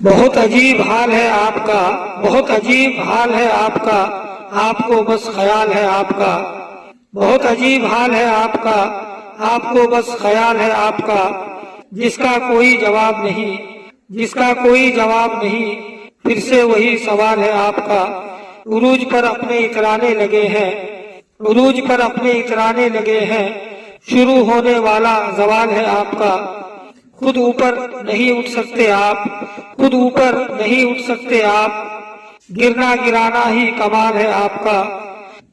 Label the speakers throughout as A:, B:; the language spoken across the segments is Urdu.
A: بہت عجیب حال ہے آپ کا، بہت عجیب حال ہے آپ کا، آپ کو بس خیال ہے آپ کا، بہت عجیب حال ہے آپ کا، آپ کو بس خیال ہے آپ کا، جس کا کوئی جواب نہیں، جس کا کوئی جواب نہیں، پھر سے وہی سوال ہے آپ کا۔ عروج پر اپنے اترانے لگے ہیں، عروج پر اپنے اترانے لگے ہیں، شروع ہونے والا زوال ہے آپ کا۔ خود اوپر نہیں اٹھ سکتے آپ، خود اوپر نہیں اٹھ سکتے آپ، گرنا گرانا ہی کمال ہے آپ کا۔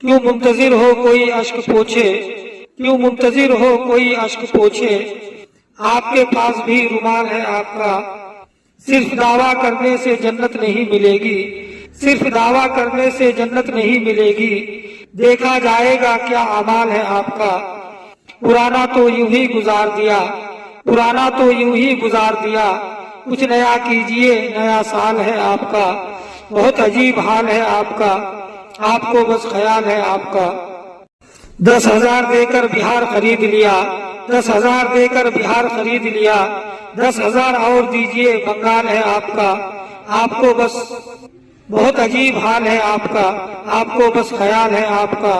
A: کیوں منتظر ہو کوئی اشک پوچھے، کیوں منتظر ہو کوئی اشک پوچھے، آپ کے پاس بھی رومال ہے آپ کا۔ صرف دعویٰ کرنے سے جنت نہیں ملے گی، صرف دعویٰ کرنے سے جنت نہیں ملے گی، دیکھا جائے گا کیا اعمال ہے آپ کا۔ پرانا تو یوں ہی گزار دیا، پرانا تو یوں ہی گزار دیا، کچھ نیا کیجئے نیا سال ہے آپ کا۔ بہت عجیب حال ہے آپ کا، آپ کو بس خیال ہے آپ کا۔ 10,000 دے کر بہار خرید لیا، 10,000 دے کر بہار خرید لیا، 10,000 اور دیجئے بنگال ہے آپ کا۔ آپ کو بس بہت عجیب حال ہے آپ کا، آپ کو بس خیال ہے آپ کا،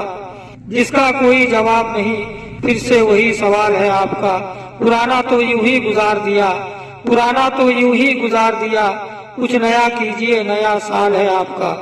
A: جس کا کوئی جواب نہیں، پھر سے وہی سوال ہے آپ کا۔ پرانا تو یوں ہی گزار دیا، پرانا تو یوں ہی گزار دیا، کچھ نیا کیجئے نیا سال ہے آپ کا۔